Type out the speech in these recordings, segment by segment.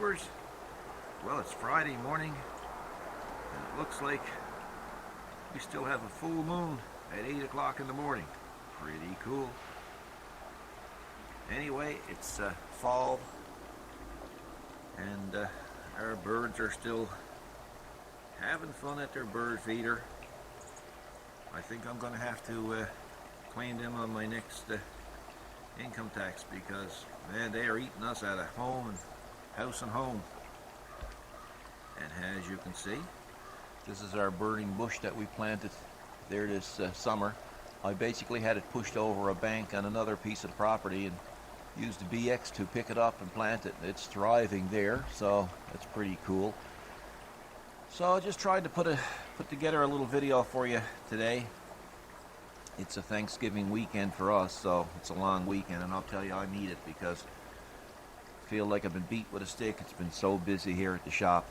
YouTubers. Well, it's Friday morning and it looks like we still have a full moon at 8 o'clock in the morning. Pretty cool. Anyway, it's fall and our birds are still having fun at their bird feeder. I think I'm going to have to claim them on my next income tax because, man, they are eating us out of home and house and home. And as you can see, this is our burning bush that we planted there this summer. I basically had it pushed over a bank on another piece of property and used the BX to pick it up and plant it. It's thriving there, so it's pretty cool. So I just tried to put together a little video for you today. It's a Thanksgiving weekend for us, so it's a long weekend, and I'll tell you, I need it because I feel like I've been beat with a stick. It's been so busy here at the shop.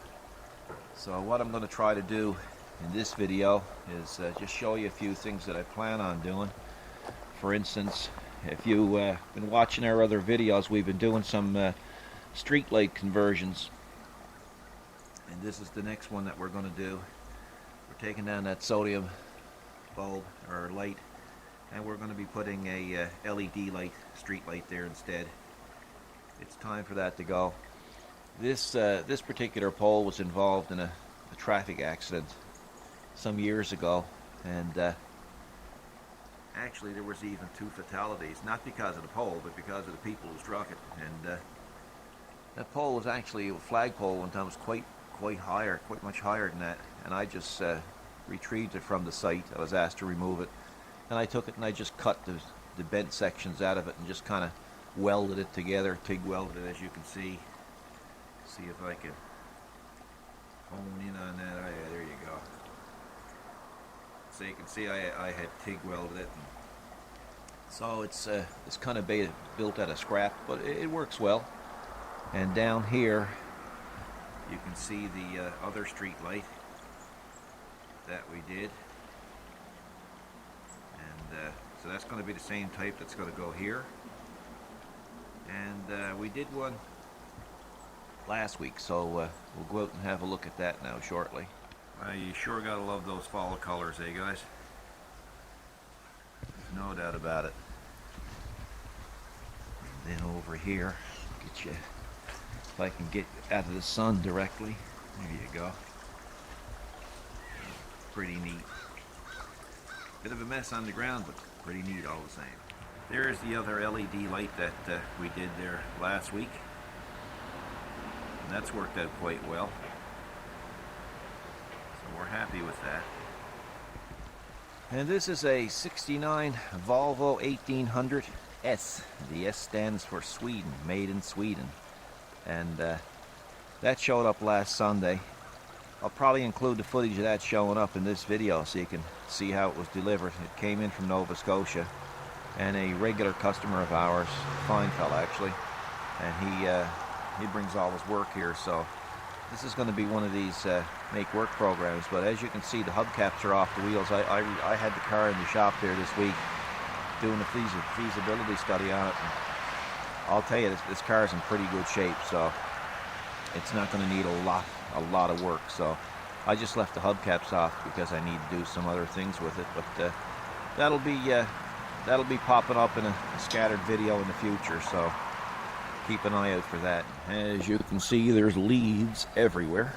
So what I'm going to try to do in this video is just show you a few things that I plan on doing. For instance, if you've been watching our other videos, we've been doing some street light conversions. And this is the next one that we're going to do. We're taking down that sodium bulb or light, and we're going to be putting a LED light, street light there instead. It's time for that to go. This particular pole was involved in a traffic accident some years ago, and actually there was even 2 fatalities, not because of the pole, but because of the people who struck it. And that pole was actually a flagpole one time. It was quite higher, quite much higher than that, and I just retrieved it from the site. I was asked to remove it, and I took it and I just cut the bent sections out of it and just kind of welded it together, TIG welded it, as you can see. See if I can hone in on that. Oh, yeah, there you go. So you can see I had TIG welded it, and so it's kind of built out of scrap, but it works well. And down here you can see the other street light that we did, and so that's going to be the same type that's going to go here. And we did one last week, so we'll go out and have a look at that now shortly. You sure gotta love those fall colors, eh guys? No doubt about it. And then over here, get you, if I can get out of the sun directly. There you go. Pretty neat. Bit of a mess on the ground, but pretty neat all the same. There's the other LED light that we did there last week. And that's worked out quite well. So we're happy with that. And this is a 69 Volvo 1800 S. The S stands for Sweden, made in Sweden. And that showed up last Sunday. I'll probably include the footage of that showing up in this video so you can see how it was delivered. It came in from Nova Scotia, and a regular customer of ours, fine fella actually, and he brings all his work here, so this is going to be one of these make work programs. But as you can see, the hubcaps are off the wheels. I had the car in the shop there this week doing a feasibility study on it, and I'll tell you, this car is in pretty good shape, so it's not going to need a lot of work. So I just left the hubcaps off because I need to do some other things with it, but that'll be popping up in a scattered video in the future, so keep an eye out for that. As you can see, there's leaves everywhere.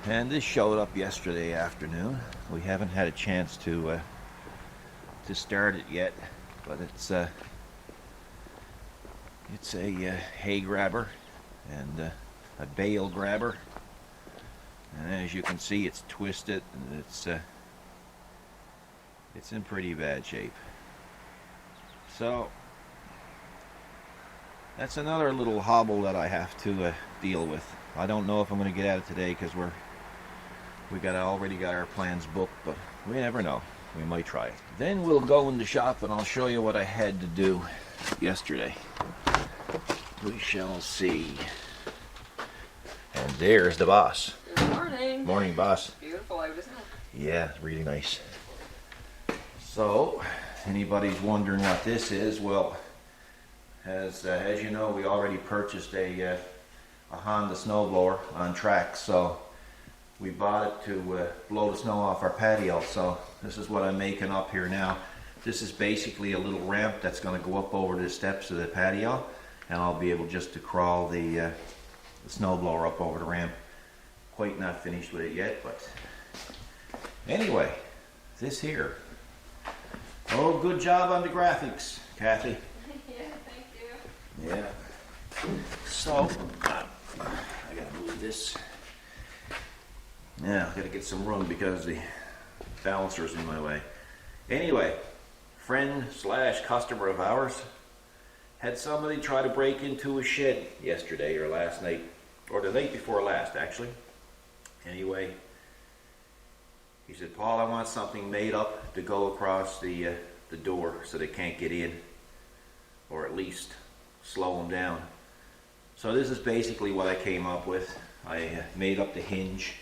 And this showed up yesterday afternoon. We haven't had a chance to start it yet, but it's a hay grabber and a bale grabber. And as you can see, it's twisted and it's in pretty bad shape. So that's another little hobble that I have to deal with. I don't know if I'm going to get at it today because we already got our plans booked, but we never know. We might try it. Then we'll go in the shop and I'll show you what I had to do yesterday. We shall see. And there's the boss. Good morning. Morning, boss. Beautiful out, isn't it? Yeah, really nice. So, anybody's wondering what this is, well, as you know, we already purchased a a Honda snowblower on tracks, so we bought it to blow the snow off our patio. So this is what I'm making up here now. This is basically a little ramp that's going to go up over the steps of the patio, and I'll be able just to crawl the snowblower up over the ramp. Quite not finished with it yet, but anyway, this here. Oh, good job on the graphics, Kathy. Yeah, thank you. Yeah. So, I gotta move this. Yeah, I gotta get some room because the balancer's in my way. Anyway, friend slash customer of ours had somebody try to break into a shed yesterday or last night, or the night before last actually. Anyway, he said, Paul, I want something made up to go across the door so they can't get in, or at least slow them down. So this is basically what I came up with. I made up the hinge.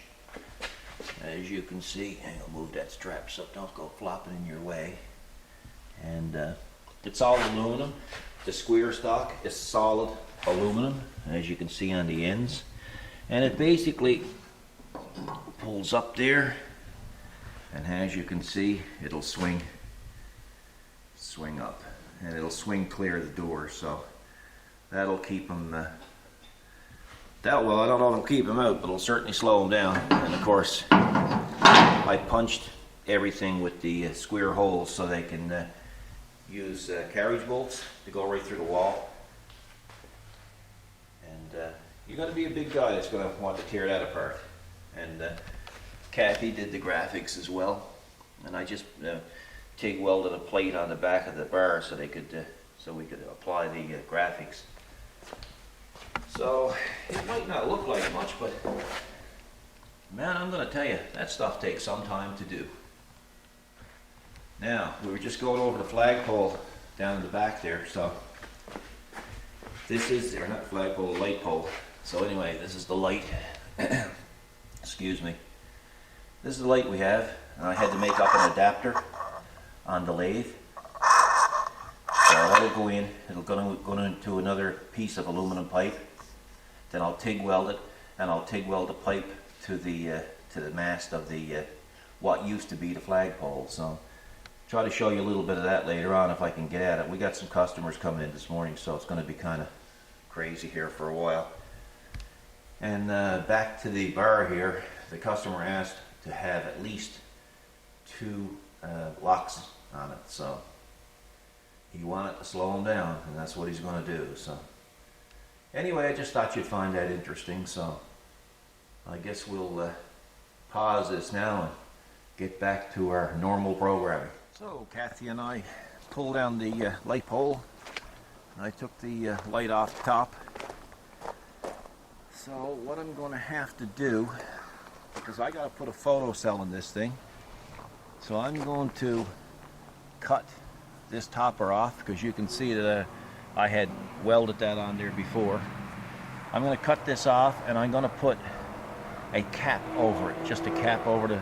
As you can see, I'll move that strap so it don't go flopping in your way. And it's all aluminum. The square stock is solid aluminum, as you can see on the ends. And it basically pulls up there, and as you can see, it'll swing up, and it'll swing clear of the door. So that'll keep them, well, I don't know if it'll keep them out, but it'll certainly slow them down. And of course, I punched everything with the square holes so they can use carriage bolts to go right through the wall. And you're going to be a big guy that's going to want to tear that apart. And Kathy did the graphics as well, and I just TIG welded a plate on the back of the bar so they could, so we could apply the graphics. So it might not look like much, but man, I'm going to tell you, that stuff takes some time to do. Now, we were just going over the flagpole down in the back there, so this is, or not flagpole, light pole. So anyway, this is the light. Excuse me. This is the light we have, and I had to make up an adapter on the lathe. So that'll go in, it'll go into another piece of aluminum pipe. Then I'll TIG weld it, and I'll TIG weld the pipe to the mast of the what used to be the flagpole. So try to show you a little bit of that later on if I can get at it. We got some customers coming in this morning, so it's going to be kind of crazy here for a while. And back to the bar here, the customer asked to have at least 2 locks on it. So he wanted to slow them down, and that's what he's going to do. So anyway, I just thought you'd find that interesting. So I guess we'll pause this now and get back to our normal programming. So Kathy and I pulled down the light pole. I took the light off the top. So what I'm going to have to do, because I got to put a photo cell in this thing, so I'm going to cut this topper off, because you can see that I had welded that on there before. I'm going to cut this off, and I'm going to put a cap over it, just a cap over the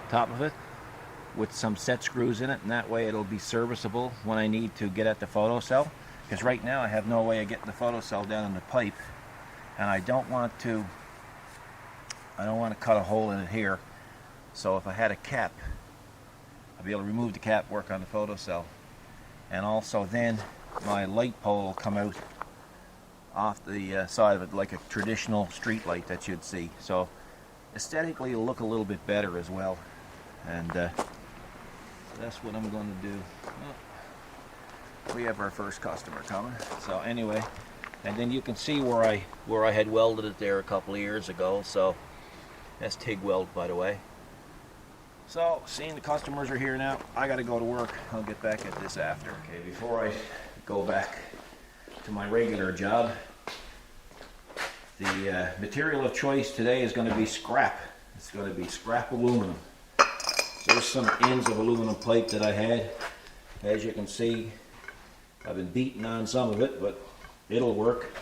top of it with some set screws in it, and that way it'll be serviceable when I need to get at the photo cell, because right now I have no way of getting the photo cell down in the pipe, and I don't want to cut a hole in it here. So if I had a cap, I'd be able to remove the cap, work on the photo cell, and also then my light pole will come out off the side of it like a traditional street light that you'd see. So aesthetically it'll look a little bit better as well. And so that's what I'm going to do. Well, we have our first customer coming. So anyway, and then you can see where I had welded it there a couple of years ago. So that's TIG weld, by the way. So seeing the customers are here now, I got to go to work. I'll get back at this after. Okay, before I go back to my regular job, the material of choice today is going to be scrap. It's going to be scrap aluminum. So there's some ends of aluminum pipe that I had. As you can see, I've been beating on some of it, but it'll work.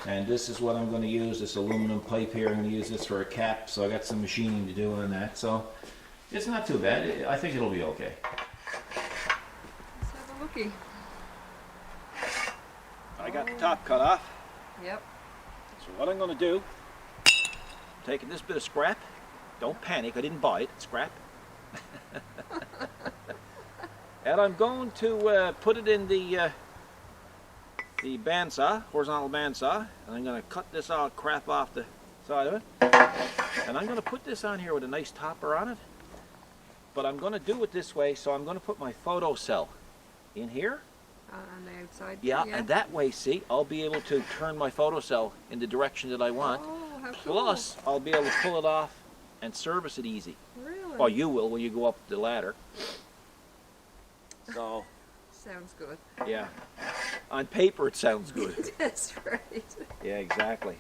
And this is what I'm going to use, this aluminum pipe here. I'm going to use this for a cap, so I got some machining to do on that. So it's not too bad. I think it'll be okay. Let's have a lookie. I got the top cut off. Yep. So what I'm going to do, taking this bit of scrap, don't panic, I didn't buy it, it's scrap. And I'm going to put it in the bandsaw, horizontal bandsaw, and I'm going to cut this all crap off the side of it. And I'm going to put this on here with a nice topper on it. But I'm going to do it this way, so I'm going to put my photo cell in here. On the outside? Yeah, and that way, see, I'll be able to turn my photo cell in the direction that I want. Oh, how cool. Plus, I'll be able to pull it off and service it easy. Really? Or you will when you go up the ladder. So, Sounds good. yeah. On paper, it sounds good. That's right. Yeah, exactly.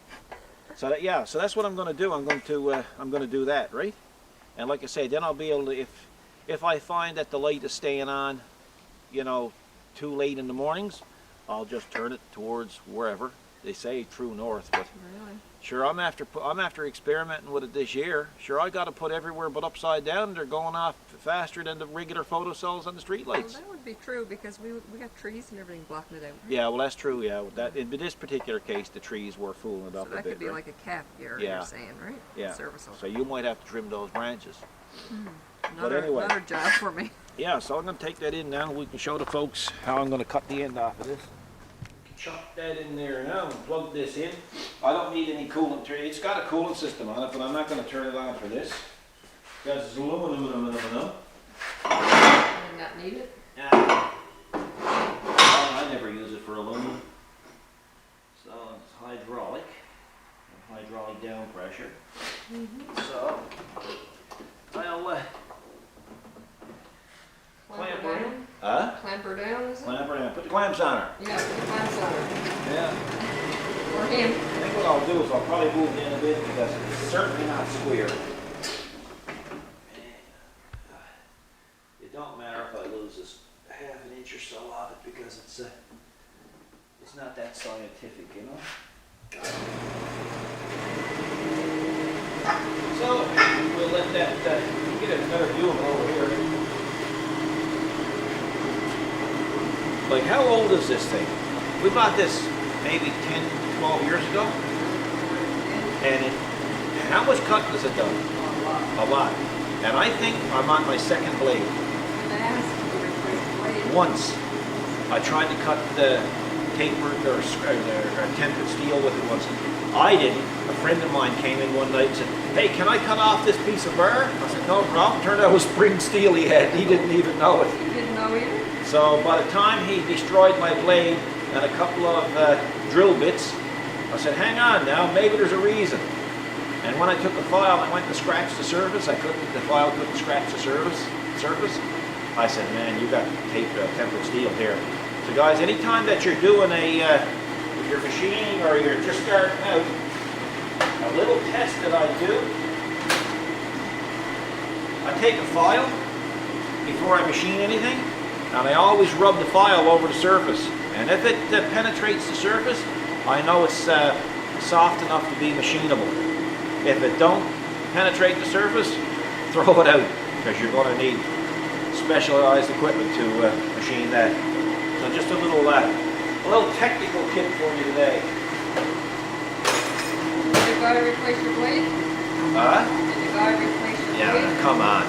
So that, yeah, so that's what I'm going to do. I'm going to do that, right? And like I say, then I'll be able to, if I find that the light is staying on, you know, too late in the mornings, I'll just turn it towards wherever. They say true north, but Really? sure, I'm after experimenting with it this year. Sure, I got to put everywhere but upside down. They're going off faster than the regular photo cells on the street Well, lights. that would be true because we got trees and everything blocking it out. Yeah, well, that's true. Yeah, that in this particular case, the trees were fooling it So up a that bit. could be right? like a cap you're saying, right? Yeah. Serviceable. So you might have to trim those branches. Another, anyway. another job for me. Yeah, so I'm going to take that in now. We can show the folks how I'm going to cut the end off of this. Chuck that in there now and plug this in. I don't need any coolant. It's got a coolant system on it, but I'm not going to turn it on for this. Because it's aluminum. And not need it? Yeah. Well, I never use it for aluminum. So it's hydraulic down pressure. So I'll clamp her in. Huh? Clamp her down, is it? Clamp her down. Put the clamps on her. Yeah, put the clamps on her. Yeah. For him. I think what I'll do is I'll probably move it in a bit because it's certainly not square. It don't matter if I lose this half an inch or so of it because it's not that scientific, you know. So we'll let that get a better view of it over here. Like, how old is this thing? We bought this maybe 10, 12 years ago. And how much cut has it done? A lot. And I think I'm on my second blade. Once, I tried to cut the tapered or tempered steel with it once. I didn't. A friend of mine came in one night and said, "Hey, can I cut off this piece of bar?" I said, "No problem." Turned out it was spring steel he had. He didn't even know it. You didn't know either? So by the time he destroyed my blade and a couple of drill bits, I said, "Hang on now, maybe there's a reason." And when I took the file, I went to scratch the surface. The file couldn't scratch the surface. I said, "Man, you got tempered steel here." So guys, anytime that you're doing if you're machining or you're just starting out, a little test that I do, I take a file before I machine anything, and I always rub the file over the surface. And if it penetrates the surface, I know it's soft enough to be machinable. If it don't penetrate the surface, throw it out, because you're going to need specialized equipment to machine that. So just a little technical tip for you today. Did the guy replace your blade? Huh? Did the guy replace your blade? Yeah, come on.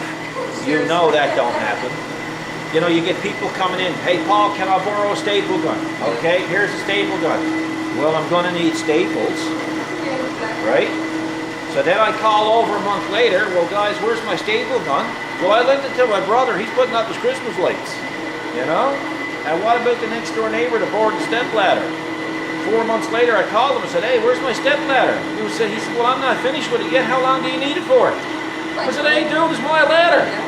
You know that don't happen. You know, you get people coming in, "Hey Paul, can I borrow a staple gun?" "Okay, here's a staple gun." "Well, I'm going to need staples," Yeah, exactly. right? So then I call over a month later, "Well guys, where's my staple gun?" "Well, I lent it to my brother, he's putting up his Christmas lights." You know? And what about the next door neighbor to board the step ladder? 4 months later I called him and said, "Hey, where's my step ladder?" He said, "Well, I'm not finished with it yet, how long do you need it for?" I said, "Hey dude, it's my ladder." Yeah.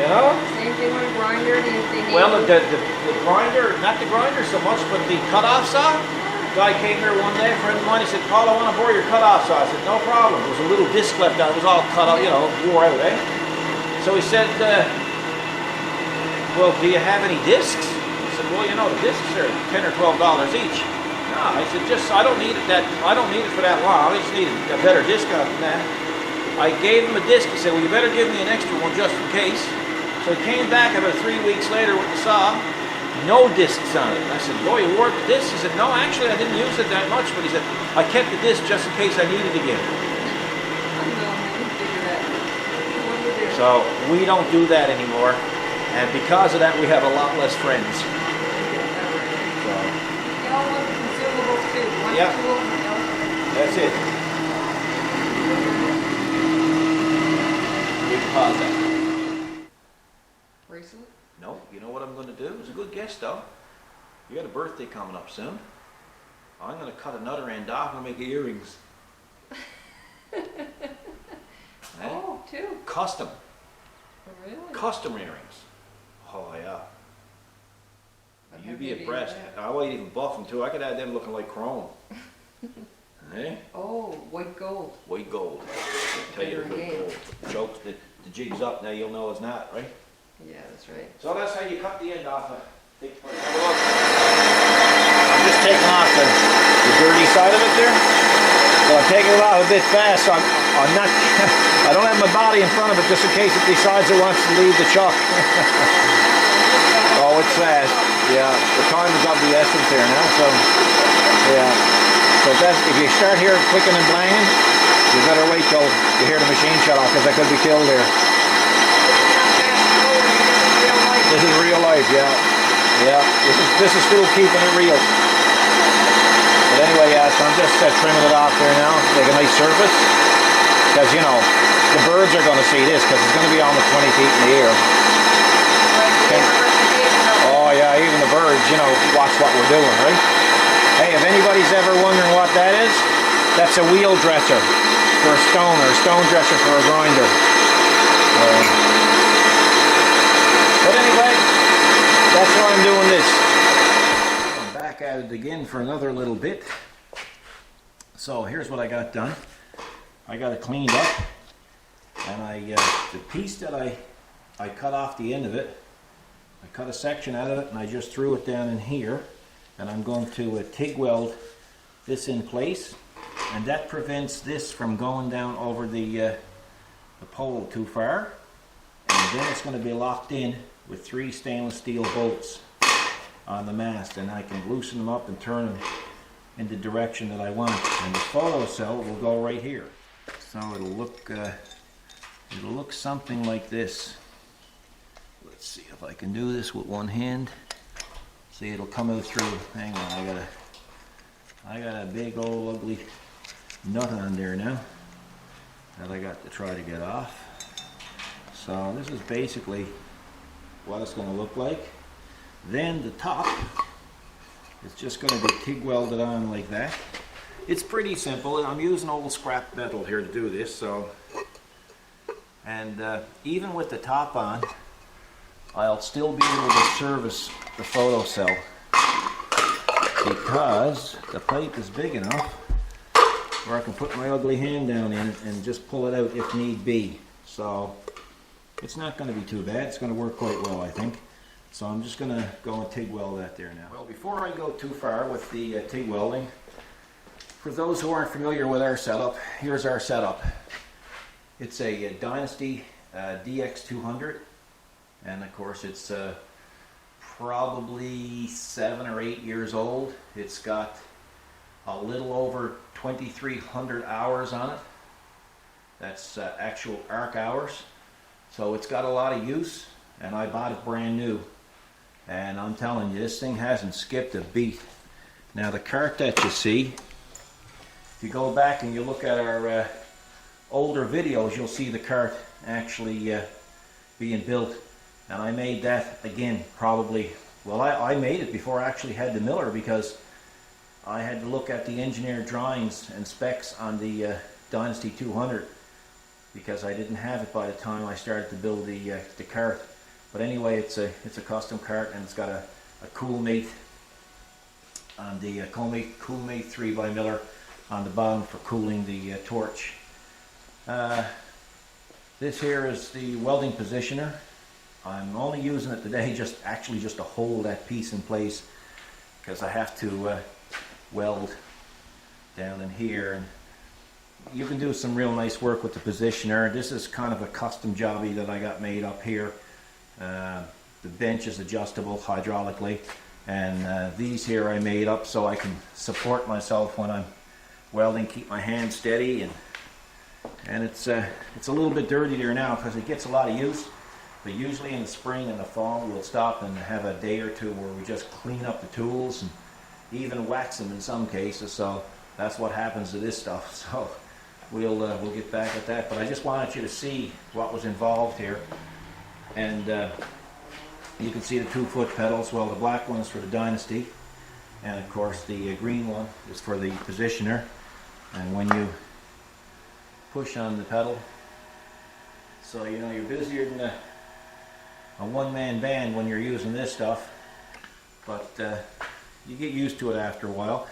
You know? Same thing with a grinder. They need Well, the grinder, not the grinder so much, but the cutoff saw. Guy came here one day, a friend of mine, he said, "Paul, I want to borrow your cutoff saw." I said, "No problem." There was a little disc left out. It was all cut out, you know, wore out, eh? So he said, "Well, do you have any discs?" I said, "Well, you know, the discs are $10 or $12 each." "No," I said, I don't need it for that long. I just need a better disc out than that." I gave him a disc. He said, "Well, you better give me an extra one just in case." So he came back about 3 weeks later with the saw. no discs on it. And I said, boy, you wore the discs? He said, no, actually I didn't use it that much, but he said, I kept the disc just in case I needed again. So we don't do that anymore, and because of that we have a lot less friends. So, You all want the consumables too. One Yeah. tool, you know. that's it. We can pause that. Bracelet? No, you know what I'm going to do? It's a good guess, though. You got a birthday coming up soon. I'm going to cut another end off and make earrings. Eh? Oh, two. Custom. Really? Custom earrings. Oh, yeah. Okay, You'd be maybe impressed. that. I might even buff them, too. I could have them looking like chrome. Eh? Oh, white gold. White gold. Tell you Better white game. gold. Jokes, the jig's up, now you'll know it's not, right? Yeah, that's right. So that's how you cut the end off. I'm just taking off the dirty side of it there. So I'm taking it off a bit fast, so I'm not, I don't have my body in front of it just in case it decides it wants to leave the chuck. Oh, it's fast. Yeah, the time is of the essence there now, so yeah. So if you start hearing clicking and blanging, you better wait till you hear the machine shut off, because I could be killed there. This is real life, yeah. Yeah, this is still keeping it real. But anyway, yeah, so I'm just trimming it off there now, make a nice surface. Because, you know, the birds are going to see this, because it's going to be almost 20 feet in the air. Oh yeah, even the birds, you know, watch what we're doing, right? Hey, if anybody's ever wondering what that is, that's a wheel dresser for a stone, or a stone dresser for a grinder. But anyway, that's why I'm doing this. I'm back at it again for another little bit. So here's what I got done. I got it cleaned up, and the piece that I cut off the end of it, I cut a section out of it and I just threw it down in here, and I'm going to TIG weld this in place, and that prevents this from going down over the pole too far, and then it's going to be locked in with 3 stainless steel bolts on the mast, and I can loosen them up and turn them in the direction that I want, and the photo cell will go right here. So it'll look something like this. Let's see if I can do this with one hand. See, it'll come out through. Hang on, I got a big old ugly nut on there now that I got to try to get off. So this is basically what it's going to look like. Then the top is just going to be TIG welded on like that. It's pretty simple. I'm using old scrap metal here to do this. So, and even with the top on, I'll still be able to service the photo cell because the pipe is big enough where I can put my ugly hand down in it and just pull it out if need be. So it's not going to be too bad. It's going to work quite well, I think. So I'm just going to go and TIG weld that there now. Well, before I go too far with the TIG welding, for those who aren't familiar with our setup, here's our setup. It's a Dynasty DX200. And of course it's probably 7 or 8 years old. It's got a little over 2,300 hours on it. That's actual arc hours. So it's got a lot of use, and I bought it brand new. And I'm telling you, this thing hasn't skipped a beat. Now the cart that you see, if you go back and you look at our older videos, you'll see the cart actually being built. And I made that again probably, well, I made it before I actually had the miller, because I had to look at the engineer drawings and specs on the Dynasty 200 because I didn't have it by the time I started to build the cart. But anyway, it's a custom cart, and it's got a Coolmate on the Coolmate 3 by Miller on the bottom for cooling the torch. This here is the welding positioner. I'm only using it today just to hold that piece in place, because I have to weld down in here. And you can do some real nice work with the positioner. This is kind of a custom jobby that I got made up here. The The bench is adjustable hydraulically, and these here I made up so I can support myself when I'm welding, keep my hands steady, and it's a little bit dirty there now because it gets a lot of use. But usually in the spring and the fall we'll stop and have a day or two where we just clean up the tools and even wax them in some cases. So that's what happens to this stuff. So we'll get back at that. But I just wanted you to see what was involved here, and you can see the 2-foot pedals. Well, the black one is for the Dynasty, and of course the green one is for the positioner. And when you push on the pedal, so you know you're busier than a one-man band when you're using this stuff, but you get used to it after a while.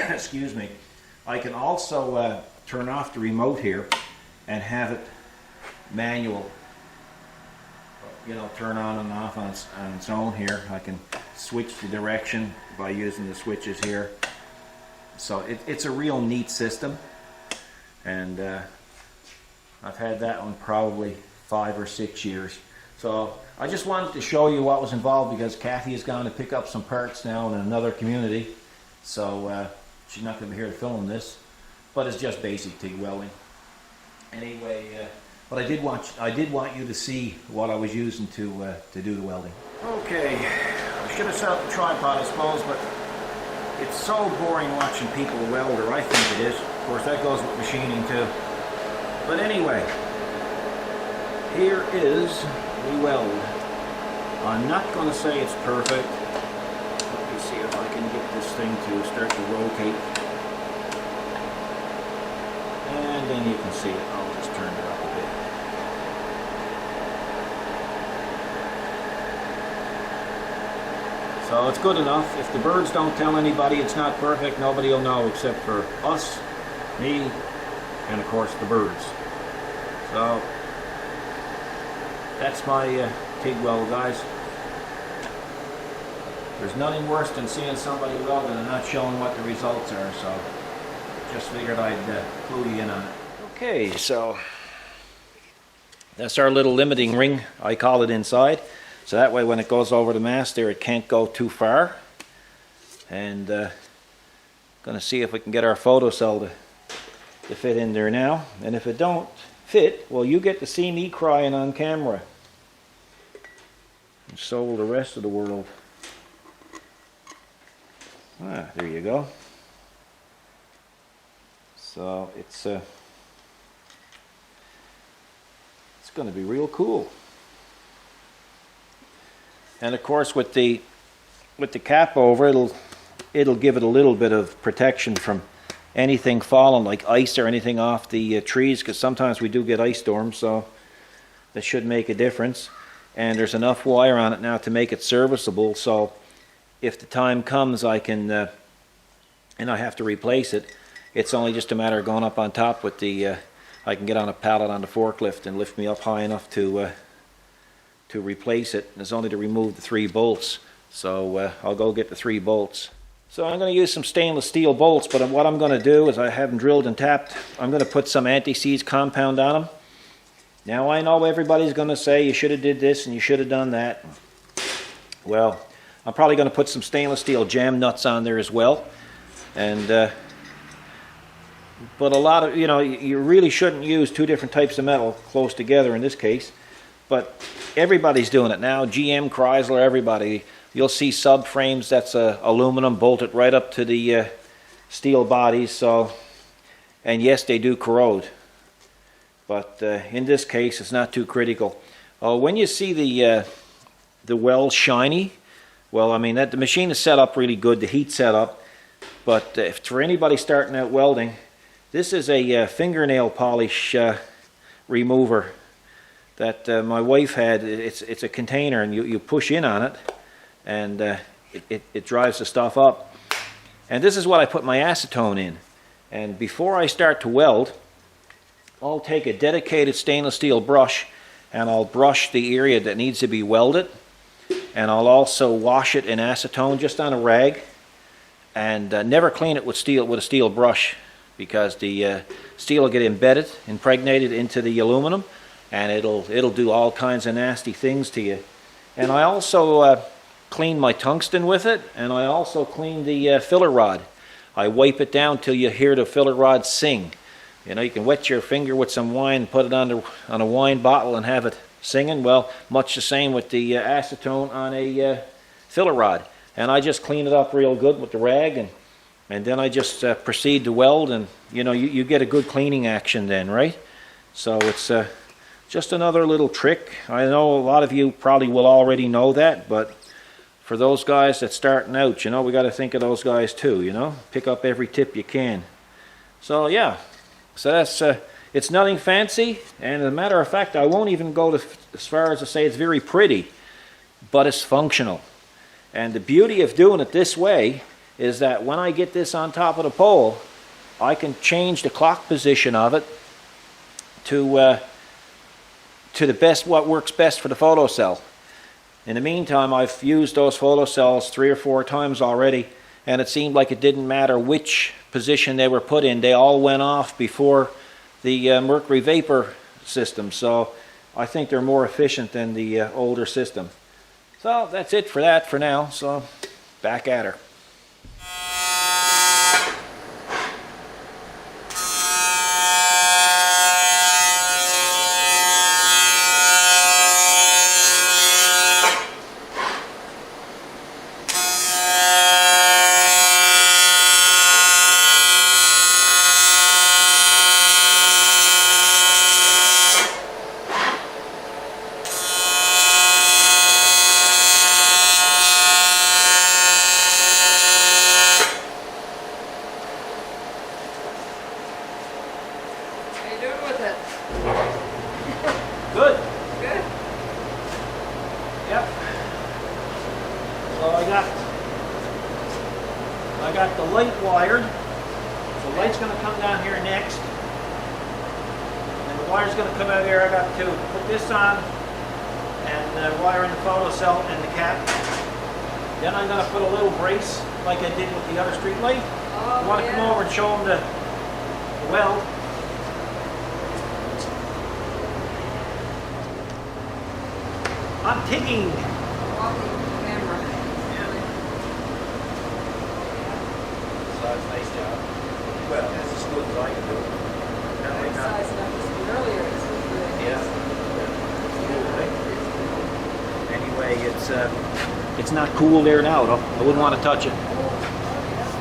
Excuse me. I can also turn off the remote here and have it manual, you know, turn on and off on its own here. I can switch the direction by using the switches here. So it's a real neat system, and I've had that one probably 5 or 6 years. So I just wanted to show you what was involved because Kathy has gone to pick up some parts now in another community. So she's not going to be here to film this, but it's just basic TIG welding. Anyway, but I did want you to see what I was using to do the welding. Okay, I should have set up the tripod, I suppose, but it's so boring watching people weld, or I think it is. Of course, that goes with machining too. But anyway, here is the weld. I'm not going to say it's perfect. Let me see if I can get this thing to start to rotate. And then you can see it. I'll just turn it up a bit. So it's good enough. If the birds don't tell anybody it's not perfect, nobody will know except for us, me, and of course the birds. So that's my TIG weld, guys. There's nothing worse than seeing somebody welding and not showing what the results are, so just figured I'd clue you in on it. Okay, so that's our little limiting ring, I call it, inside. So that way when it goes over the mast there, it can't go too far. And gonna see if we can get our photocell to fit in there now. And if it don't fit, well, you get to see me crying on camera. And so will the rest of the world. Ah, there you go. So it's going to be real cool. And of course, with the cap over, it'll give it a little bit of protection from anything falling, like ice or anything off the trees, because sometimes we do get ice storms, so that should make a difference. And there's enough wire on it now to make it serviceable, so if the time comes I can and I have to replace it, it's only just a matter of going up on top with the I can get on a pallet on the forklift and lift me up high enough to replace it. And it's only to remove the 3 bolts, so I'll go get the 3 bolts. So I'm going to use some stainless steel bolts, but what I'm going to do is I have them drilled and tapped. I'm going to put some anti-seize compound on them. Now I know everybody's going to say you should have did this and you should have done that. Well, I'm probably going to put some stainless steel jam nuts on there as well. And but a lot of, you really shouldn't use 2 different types of metal close together in this case. But everybody's doing it now. GM, Chrysler, everybody. You'll see subframes that's aluminum bolted right up to the steel bodies. So, and yes, they do corrode. But in this case, it's not too critical. When you see the weld shiny, well, I mean, the machine is set up really good, the heat set up. But if for anybody starting out welding, this is a fingernail polish remover that my wife had. It's a container, and you push in on it, and it drives the stuff up. And this is what I put my acetone in. And before I start to weld, I'll take a dedicated stainless steel brush and I'll brush the area that needs to be welded, and I'll also wash it in acetone just on a rag, and never clean it with a steel brush, because the steel will get impregnated into the aluminum, and it'll do all kinds of nasty things to you And I also clean my tungsten with it, and I also clean the filler rod. I wipe it down till you hear the filler rod sing. You know, you can wet your finger with some wine, put it on a wine bottle and have it singing. Well, much the same with the acetone on a filler rod. And I just clean it up real good with the rag, and then I just proceed to weld, and you know, you get a good cleaning action then, right? So it's just another little trick. I know a lot of you probably will already know that, but for those guys that's starting out, you know, we got to think of those guys too, you know? Pick up every tip you can. So yeah, so that's, it's nothing fancy, and as a matter of fact, I won't even go as far as to say it's very pretty, but it's functional. And the beauty of doing it this way is that when I get this on top of the pole, I can change the clock position of it to the best, what works best for the photocell. In the meantime, I've used those photocells 3 or 4 times already, and it seemed like it didn't matter which position they were put in. They all went off before the mercury vapor system, so I think they're more efficient than the older system. So that's it for that for now, so back at her. Good. Good. Yep. So I got the light wired. The light's going to come down here next. And the wire's going to come out here. I got to put this on and wire in the photocell and the cap. Then I'm going to put a little brace like I did with the other street light. Oh, I want to come over and show them the weld. I'm tigging. Walking camera. So it's a nice job. Well, that's as good as I can do. That size enough to see earlier. Yeah. Anyway, it's not cool there now, though. I wouldn't want to touch it.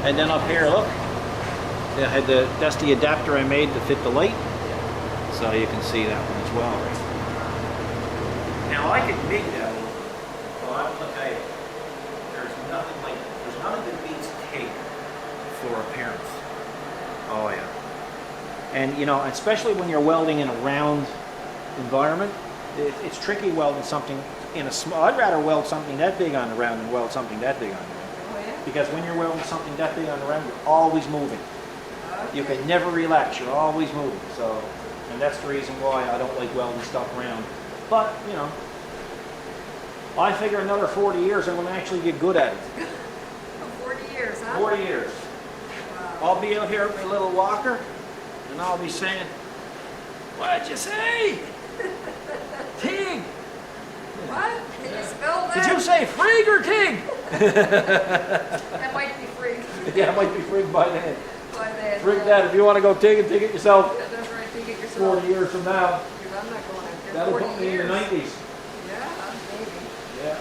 And then up here, look. That's the adapter I made to fit the light. So you can see that one as well, right? Now I can make that one. Well, I'm gonna tell you, there's nothing that beats tape for appearance. Oh yeah. And you know, especially when you're welding in a round environment, it's tricky welding something in a small. I'd rather weld something that big on the round than weld something that big on the round. Oh, yeah? Because when you're welding something that big on the round, you're always moving. Okay. You can never relax. You're always moving. So, and that's the reason why I don't like welding stuff round. But you know, I figure another 40 years I'm going to actually get good at it. 40 years, huh? 40 years. Wow. I'll be out here with my little walker, and I'll be saying, "What'd you say? Tig? What? Can you spell that? Did you say frig or tig?" That might be free. Yeah, it might be frig by then. By then. Frig that. If you want to go tig it yourself. That's right. Think it yourself. 40 years from now. Because I'm not going after That'll 40 put me years. in the 90s. Yeah, maybe. Yeah.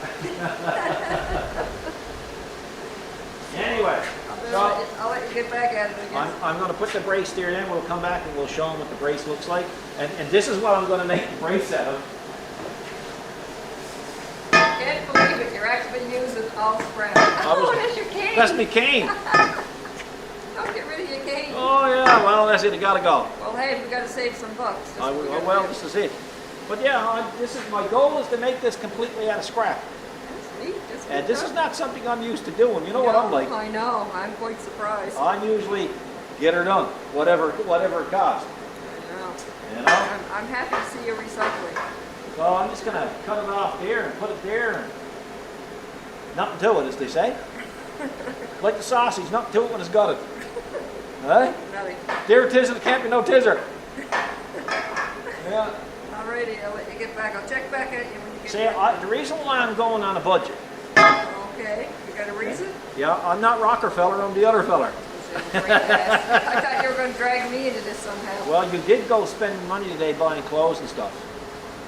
Anyway, I'll let you get back at it again. I'm going to put the brace there, then we'll come back and we'll show them what the brace looks like. And this is what I'm going to make the brace out of. Can't believe it. You're actually using all scrap. Oh, that's your cane. That's my cane. Don't get rid of your cane. Oh yeah, well that's it, it gotta go. Well, hey, we got to save some bucks. That's what we gotta Well, do. this is it. But yeah, this is my goal is to make this completely out of scrap. That's neat. That's good And this stuff. is not something I'm used to doing. You know what I'm like? I know. I'm quite surprised. I'm usually get her done, whatever it costs. I know. You know? I'm happy to see you recycling. So I'm just gonna cut it off there and put it there. And nothing to it, as they say. Like the sausage, nothing to it when it's gutted. Right? Nothing. There it is, and it can't be no tizzer. Yeah. All All righty, I'll let you get back. I'll check back at you when you get See, back. the reason why I'm going on a budget. Okay, you got a reason? Yeah, I'm not Rockefeller, I'm the other feller. I thought you were going to drag me into this somehow. Well, you did go spend money today buying clothes and stuff.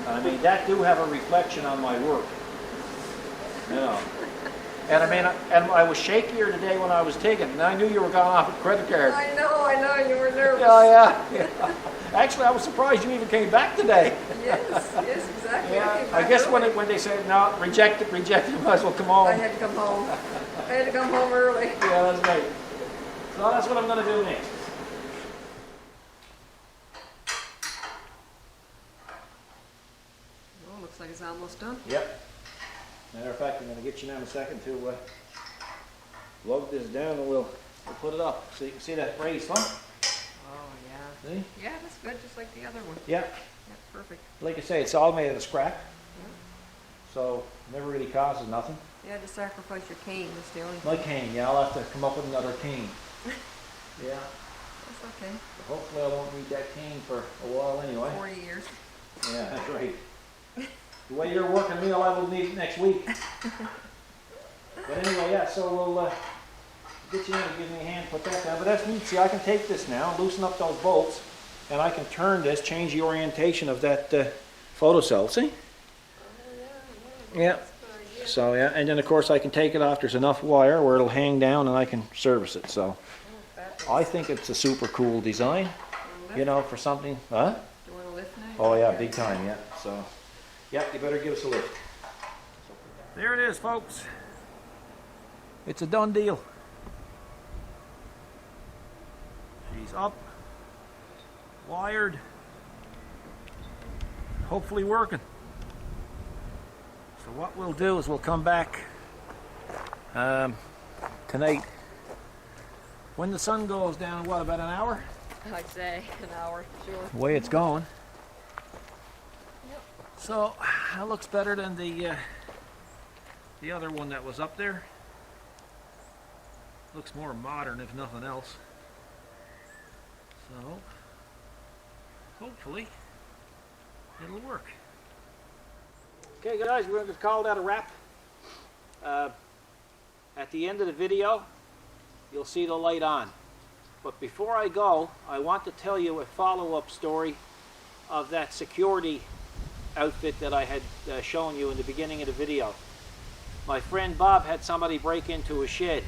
I mean, that do have a reflection on my work. You know. And I mean, I was shakier today when I was taking, and I knew you were going off with credit card. I know, you were nervous. Yeah. Actually, I was surprised you even came back today. Yes, exactly. Yeah, I I guess early. when they said, no, reject it, you might as well come home. I had to come home. I had to come home early. Yeah, that's right. So that's what I'm going to do next. Well, looks like it's almost done. Yep. Matter of fact, I'm going to get you now in a second to lug this down and we'll put it up. So you can see that raised one. Oh, yeah. See? Yeah, that's good, just like the other one. Yeah. Yeah, perfect. Like I say, it's all made out of scrap. Yeah. So never really causes nothing. You had to sacrifice your cane, that's the only My thing. cane, yeah, I'll have to come up with another cane. Yeah. That's okay. But hopefully I won't need that cane for a while anyway. 40 years. Yeah, that's right. The way you're working me, I will need it next week. But anyway, yeah, so we'll get you in and give me a hand, put that down. But that's neat. See, I can take this now, loosen up those bolts, and I can turn this, change the orientation of that photocell. See? Yeah. So yeah, and then of course I can take it off. There's enough wire where it'll hang down, and I can service it. So I think it's a super cool design. You know, for something. Huh? Do you want to lift now? Oh yeah, big time. Yeah. So. Yep, you better give us a lift. There it is, folks. It's a done deal. She's up, wired, hopefully working. So what we'll do is we'll come back tonight when the sun goes down, what, about an hour? I'd say an hour, sure. The way it's going. So that looks better than the other one that was up there. Looks more modern, if nothing else. So hopefully it'll work. Okay, guys, we're going to call that a wrap. At the end of the video, you'll see the light on. But before I go, I want to tell you a follow-up story of that security outfit that I had shown you in the beginning of the video. My friend Bob had somebody break into a shed,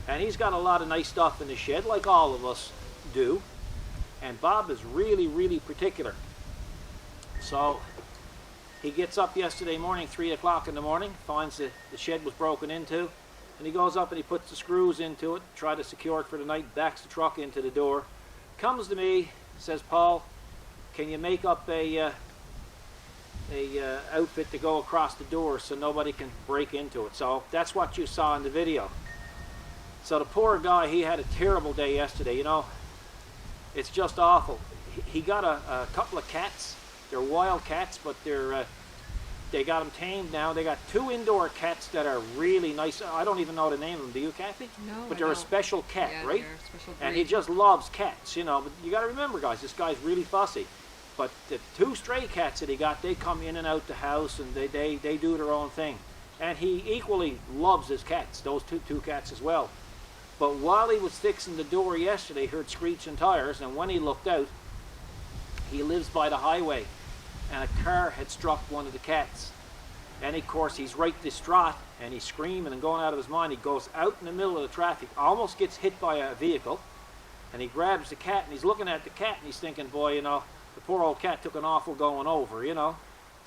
and he's got a lot of nice stuff in the shed, like all of us do, and Bob is really particular. So he gets up yesterday morning, 3 o'clock in the morning, finds that the shed was broken into, and he goes up and he puts the screws into it, try to secure it for the night, backs the truck into the door, comes to me, says, Paul, can you make up a outfit to go across the door so nobody can break into it. So that's what you saw in the video. So the poor guy, he had a terrible day yesterday. You know, it's just awful. He got a couple of cats. They're wild cats, but they got them tamed now. They got 2 indoor cats that are really nice. I don't even know the name of them. Do you, Kathy? No, but I they're a don't. special cat, Yeah, right? they're a special And he breed. just loves cats, you know. But you got to remember, guys, this guy's really fussy. But the 2 stray cats that he got, they come in and out the house, and they do their own thing. And he equally loves his cats, those two cats as well. But while he was fixing the door yesterday, he heard screeching tires, and when he looked out, he lives by the highway, and a car had struck one of the cats. And of course, he's right distraught, and he's screaming and going out of his mind. He goes out in the middle of the traffic, almost gets hit by a vehicle, and he grabs the cat, and he's looking at the cat, and he's thinking, boy, you know, the poor old cat took an awful going over, you know.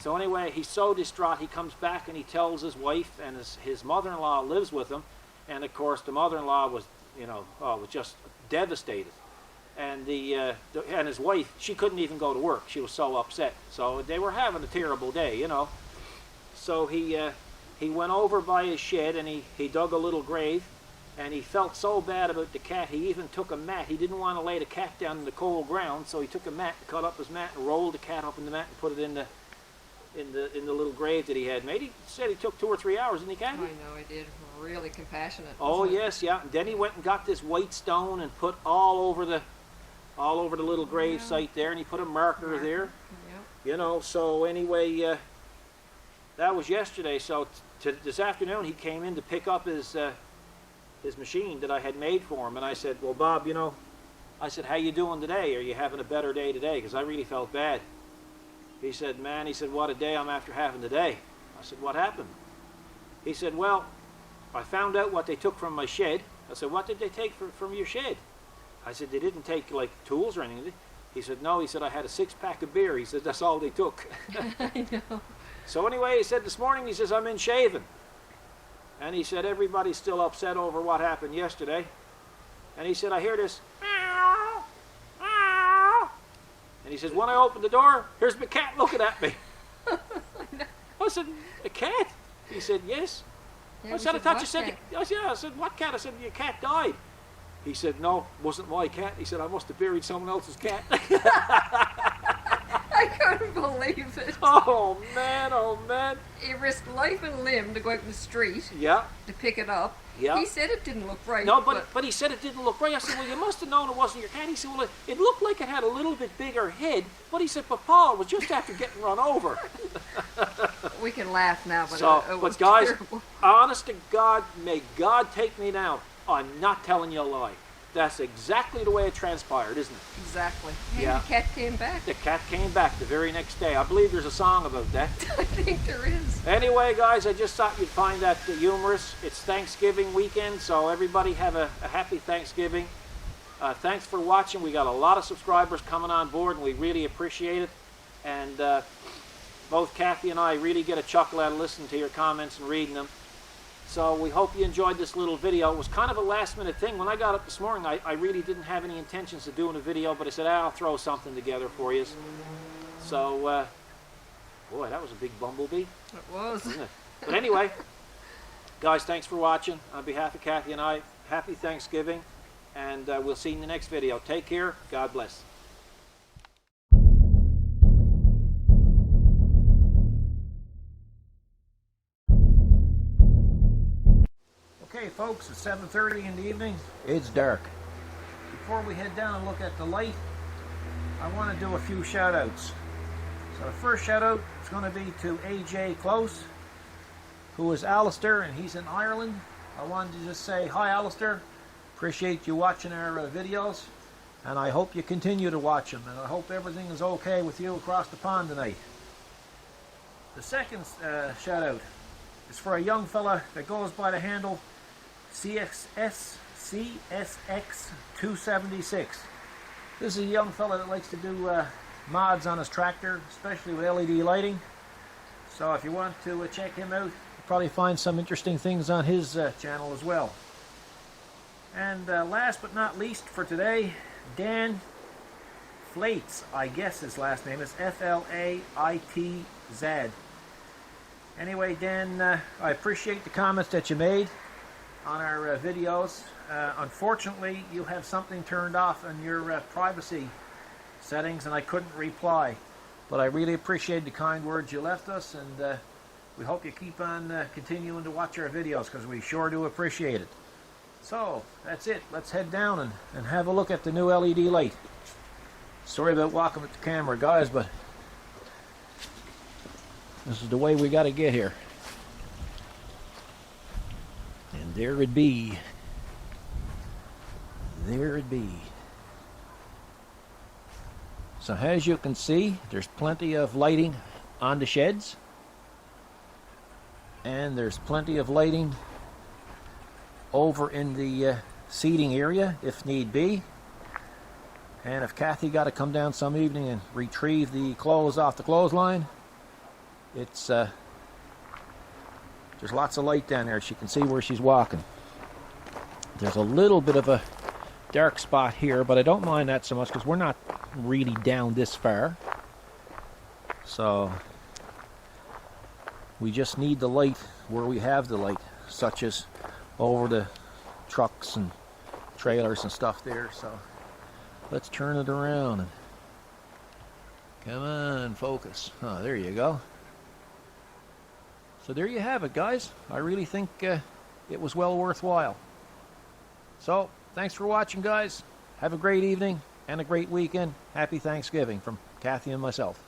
So anyway, he's so distraught, he comes back and he tells his wife, and his mother-in-law lives with him. And of course, the mother-in-law was, you know, was just devastated. And and his wife, she couldn't even go to work. She was so upset. So they were having a terrible day, you know. So he went over by his shed and he dug a little grave. And he felt so bad about the cat, he even took a mat. He didn't want to lay the cat down in the cold ground, so he took a mat, cut up his mat, and rolled the cat up in the mat and put it in the little grave that he had made. He said he took 2 or 3 hours, didn't he, Kathy? I know he did. Really compassionate. Oh wasn't it? yes, yeah. And then he went and got this white stone and put all over the little grave site there, and he put a marker there. Yep. You know, so anyway, that was yesterday. So this afternoon he came in to pick up his machine that I had made for him, and I said, well, Bob, you know, I said, how you doing today? Are you having a better day today? Because I really felt bad. He said, man, he said, what a day I'm after having today. I said, what happened? He said, well, I found out what they took from my shed. I said, what did they take from your shed? I said, they didn't take like tools or anything. He said, no. He said, I had a 6-pack of beer. He said, that's all they took. I know. So anyway, he said this morning, he says, I'm in shaving. And he said, everybody's still upset over what happened yesterday. And he said, I hear this, meow, meow. And he says, when I open the door, here's my cat looking at me. I said, a cat? He said, yes. Yeah, I said, I thought you said, cat? I said, yeah. I said, what cat? I said, your cat died. He said, no, it wasn't my cat. He said, I must have buried someone else's cat. I couldn't believe it. Oh, man, oh, man. He risked life and limb to go out in the street Yeah, to pick it up. yeah. He said it didn't look right. No, but he said it didn't look right. I said, well, you must have known it wasn't your cat. He said, well, it looked like it had a little bit bigger head. But he said, but Paul, it was just after getting run over. we can laugh now, but So, it was but guys, terrible. honest to God, may God take me down. I'm not telling you a lie. That's exactly the way it transpired, isn't it? Exactly. Hey, Yeah. the cat came back. The cat came back the very next day. I believe there's a song about that. I think there is. Anyway, guys, I just thought you'd find that humorous. It's Thanksgiving weekend, so everybody have a happy Thanksgiving. Thanks for watching. We got a lot of subscribers coming on board, and we really appreciate it. And both Kathy and I really get a chuckle out of listening to your comments and reading them. So we hope you enjoyed this little video. It was kind of a last-minute thing. When I got up this morning, I really didn't have any intentions of doing a video, but I said, I'll throw something together for you. So, boy, that was a big bumblebee, It was. wasn't it? But anyway, guys, thanks for watching. On behalf of Kathy and I, happy Thanksgiving, and we'll see you in the next video. Take care. God bless. Okay, folks, it's 7:30 in the evening. It's dark. Before we head down and look at the light, I want to do a few shout-outs. So the first shout-out is going to be to AJ Close, who is Alistair, and he's in Ireland. I wanted to just say, hi, Alistair. Appreciate you watching our videos, and I hope you continue to watch them, and I hope everything is okay with you across the pond tonight. The second shout-out is for a young fella that goes by the handle CSX276. This is a young fella that likes to do mods on his tractor, especially with LED lighting. So if you want to check him out, you'll probably find some interesting things on his channel as well. And last but not least for today, Dan Flaitz, I guess his last name is F-L-A-I-T-Z. Anyway, Dan, I appreciate the comments that you made on our videos. Unfortunately, you have something turned off on your privacy settings, and I couldn't reply. But I really appreciate the kind words you left us, and we hope you keep on continuing to watch our videos, because we sure do appreciate it. So, that's it. Let's head down and have a look at the new LED light. Sorry about walking with the camera, guys, but this is the way we got to get here. And there it be. There it be. So as you can see, there's plenty of lighting on the sheds. And there's plenty of lighting over in the seating area, if need be. And if Kathy got to come down some evening and retrieve the clothes off the clothesline, it's there's lots of light down there. She can see where she's walking. There's a little bit of a dark spot here, but I don't mind that so much because we're not really down this far. So we just need the light where we have the light, such as over the trucks and trailers and stuff there. So let's turn it around and come on, focus. Oh, there you go. So there you have it, guys. I really think it was well worthwhile. So thanks for watching, guys. Have a great evening and a great weekend. Happy Thanksgiving from Kathy and myself.